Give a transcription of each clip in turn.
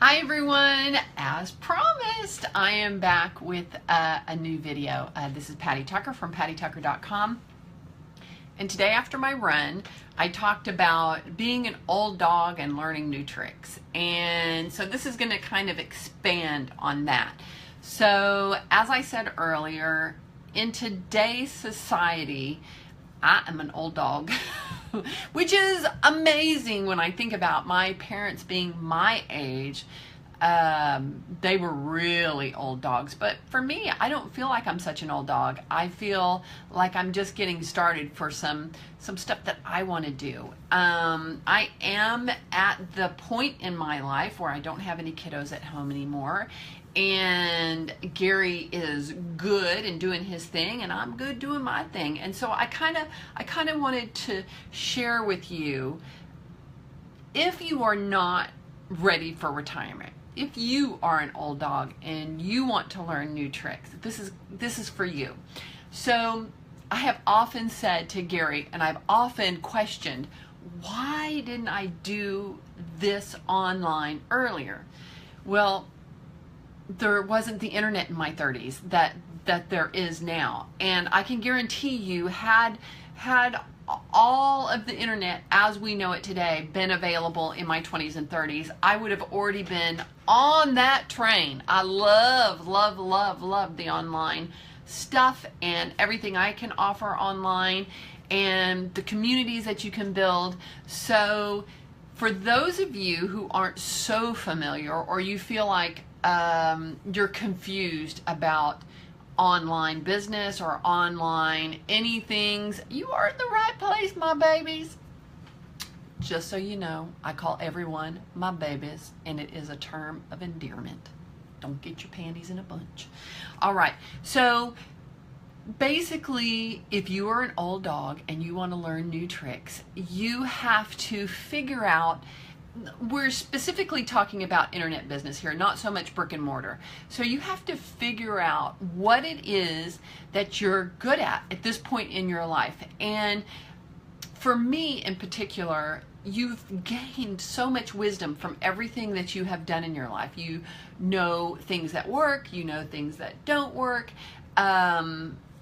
Hi everyone, as promised, I am back with a new video. This is Patty Tucker from pattytucker.com. And today after my run, I talked about being an old dog and learning new tricks. And so this is going to kind of expand on that. So as I said earlier, in today's society, I am an old dog, which is amazing when I think about my parents being my age. They were really old dogs, but for me, I don't feel like I'm such an old dog. I feel like I'm just getting started for some stuff that I want to do. I am at the point in my life where I don't have any kiddos at home anymore, and Gary is good and doing his thing, and I'm good doing my thing. And so I kind of wanted to share with you, if you are not ready for retirement, if you are an old dog and you want to learn new tricks, this is for you. So I have often said to Gary, and I've often questioned, why didn't I do this online earlier? Well, there wasn't the internet in my 30s that there is now, and I can guarantee you, had all of the internet as we know it today been available in my 20s and 30s, I would have already been on that train. I love the online stuff and everything I can offer online and the communities that you can build. So for those of you who aren't so familiar, or you feel like you're confused about online business or online anything, you are in the right place, my babies. Just so you know, I call everyone my babies, and it is a term of endearment. Don't get your panties in a bunch. All right, so basically, if you are an old dog and you want to learn new tricks, you have to figure out, we're specifically talking about internet business here, not so much brick and mortar. So you have to figure out what it is that you're good at this point in your life. And for me in particular, you've gained so much wisdom from everything that you have done in your life. You know things that work, you know things that don't work.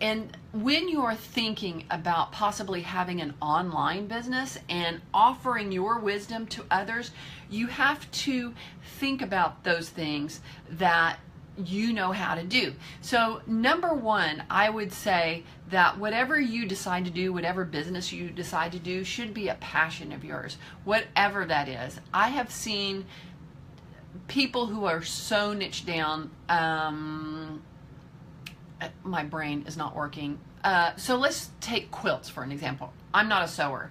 And when you're thinking about possibly having an online business and offering your wisdom to others, you have to think about those things that you know how to do. So number one, I would say that whatever you decide to do, whatever business you decide to do, should be a passion of yours, whatever that is. I have seen people who are so niche down, my brain is not working. So let's take quilts for an example. I'm not a sewer,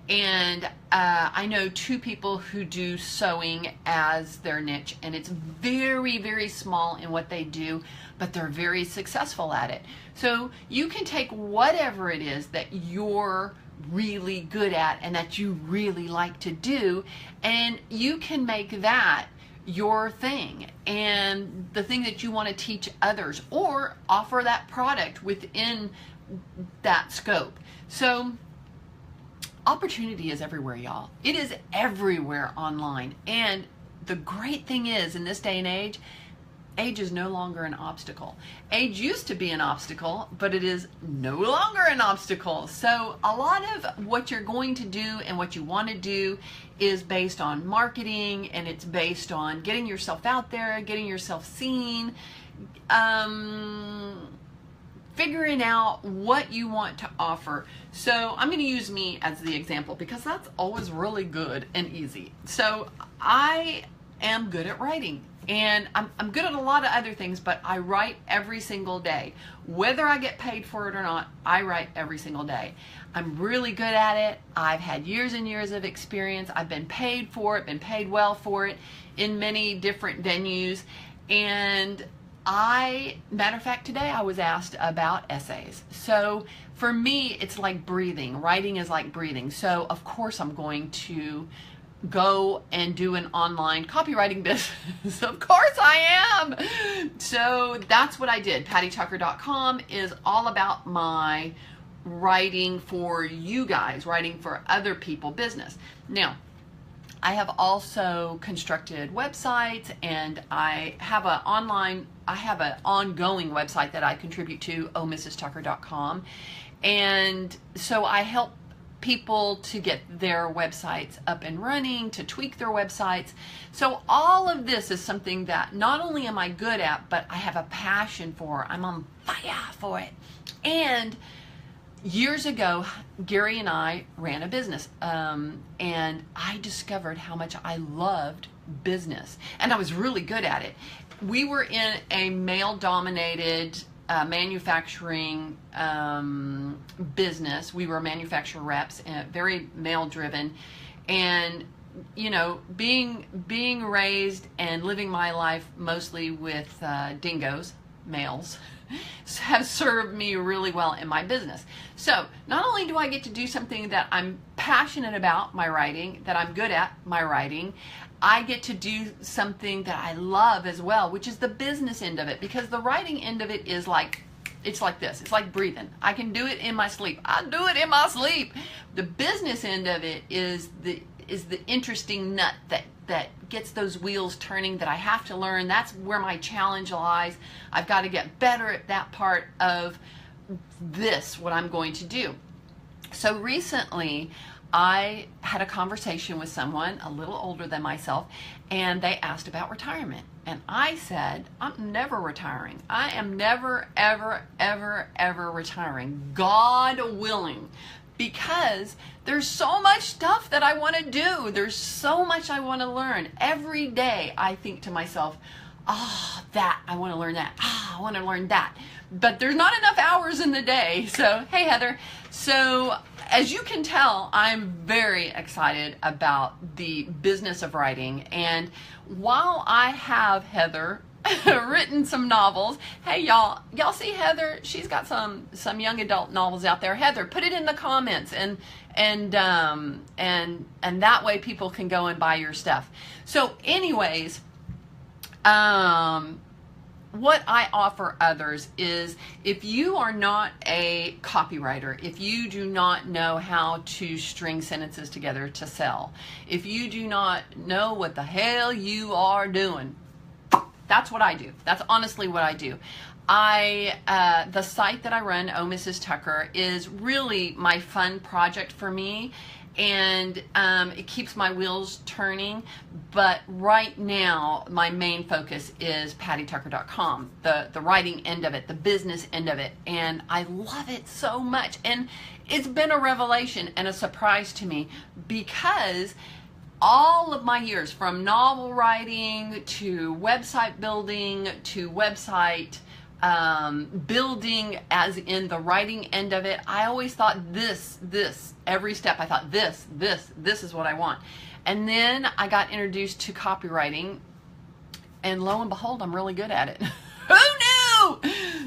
and I know two people who do sewing as their niche, and it's very small in what they do, but they're very successful at it. So you can take whatever it is that you're really good at and that you really like to do, and you can make that your thing and the thing that you want to teach others, or offer that product within that scope. So opportunity is everywhere, y'all. It is everywhere online. And the great thing is, in this day and age is no longer an obstacle. Age used to be an obstacle, but it is no longer an obstacle. So a lot of what you're going to do and what you want to do is based on marketing, and it's based on getting yourself out there, getting yourself seen, figuring out what you want to offer. So I'm going to use me as the example because that's always really good and easy. So I am good at writing, and I'm good at a lot of other things, but I write every single day. Whether I get paid for it or not, I write every single day. I'm really good at it. I've had years and years of experience. I've been paid for it, been paid well for it in many different venues. And matter of fact, today I was asked about essays. So for me, it's like breathing. Writing is like breathing. So of course I'm going to go and do an online copywriting business. Of course I am. So that's what I did. pattytucker.com is all about my writing for you guys, writing for other people business. Now, I have also constructed websites, and I have an ongoing website that I contribute to, ohmrstucker.com. And so I help people to get their websites up and running, to tweak their websites. So all of this is something that not only am I good at, but I have a passion for. I'm on fire for it. And years ago, Gary and I ran a business, and I discovered how much I loved business, and I was really good at it. We were in a male-dominated manufacturing business. We were manufacturer reps, very male-driven, and being raised and living my life mostly with dingoes, males, have served me really well in my business. So not only do I get to do something that I'm passionate about, my writing, that I'm good at, my writing, I get to do something that I love as well, which is the business end of it, because the writing end of it is like, it's like this. It's like breathing. I can do it in my sleep. I do it in my sleep. The business end of it is the interesting nut that gets those wheels turning, that I have to learn. That's where my challenge lies. I've got to get better at that part of this, what I'm going to do. So recently, I had a conversation with someone a little older than myself, and they asked about retirement. And I said, I'm never retiring. I am never, ever, ever, ever retiring, God willing, because there's so much stuff that I want to do. There's so much I want to learn. Every day I think to myself, that, I want to learn that. I want to learn that. But there's not enough hours in the day. So, hey, Heather. So, as you can tell, I'm very excited about the business of writing. And while I have, Heather, written some novels, hey, y'all see Heather? She's got some young adult novels out there. Heather, put it in the comments, and that way people can go and buy your stuff. So, anyways, what I offer others is, if you are not a copywriter, if you do not know how to string sentences together to sell, if you do not know what the hell you are doing, that's what I do. That's honestly what I do. The site that I run, Oh Mrs. Tucker, is really my fun project for me, and it keeps my wheels turning. But right now, my main focus is pattytucker.com, the writing end of it, the business end of it, and I love it so much. And it's been a revelation and a surprise to me, because all of my years, from novel writing to website building to website building, as in the writing end of it, I always thought this, every step I thought this is what I want. And then I got introduced to copywriting, and lo and behold, I'm really good at it. Who knew?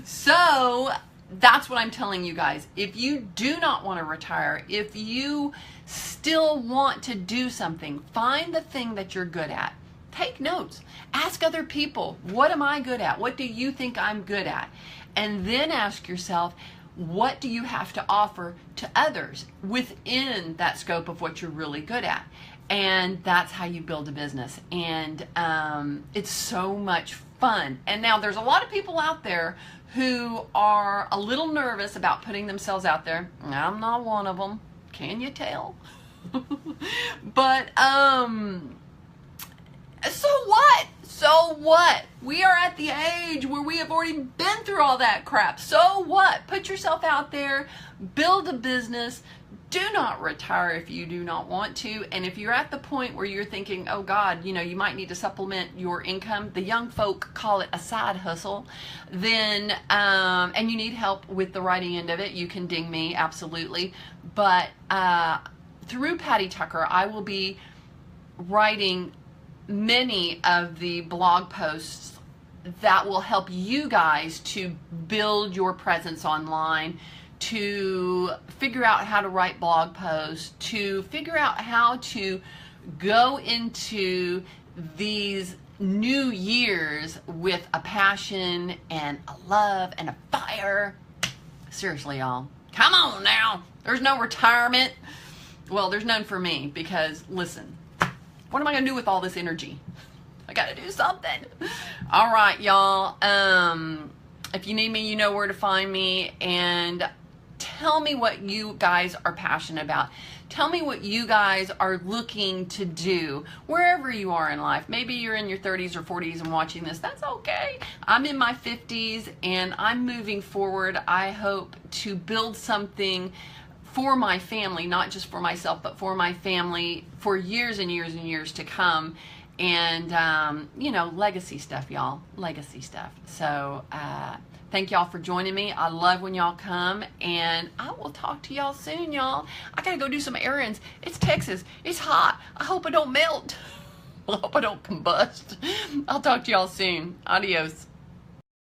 So that's what I'm telling you guys. If you do not want to retire, if you still want to do something, find the thing that you're good at. Take notes. Ask other people, what am I good at? What do you think I'm good at? And then ask yourself, what do you have to offer to others within that scope of what you're really good at? And that's how you build a business. And it's so much fun. And now there's a lot of people out there who are a little nervous about putting themselves out there. I'm not one of them. Can you tell? But so what? So what? We are at the age where we have already been through all that crap. So what? Put yourself out there, build a business. Do not retire if you do not want to. And if you're at the point where you're thinking, oh God, you might need to supplement your income, the young folk call it a side hustle, then, and you need help with the writing end of it, you can ding me, absolutely. But through Patty Tucker, I will be writing many of the blog posts that will help you guys to build your presence online, to figure out how to write blog posts, to figure out how to go into these new years with a passion and a love and a fire. Seriously, y'all. Come on now. There's no retirement. Well, there's none for me, because listen, What am I going to do with all this energy? I got to do something. All right, y'all. If you need me, you know where to find me. And tell me what you guys are passionate about. Tell me what you guys are looking to do wherever you are in life. Maybe you're in your 30s or 40s and watching this. That's okay. I'm in my 50s and I'm moving forward. I hope to build something for my family, not just for myself, but for my family for years and years and years to come. And, you know, legacy stuff, y'all. Legacy stuff. So, thank y'all for joining me. I love when y'all come, and I will talk to y'all soon, y'all. I gotta go do some errands. It's Texas. It's hot. I hope I don't melt. I hope I don't combust. I'll talk to y'all soon. Adios.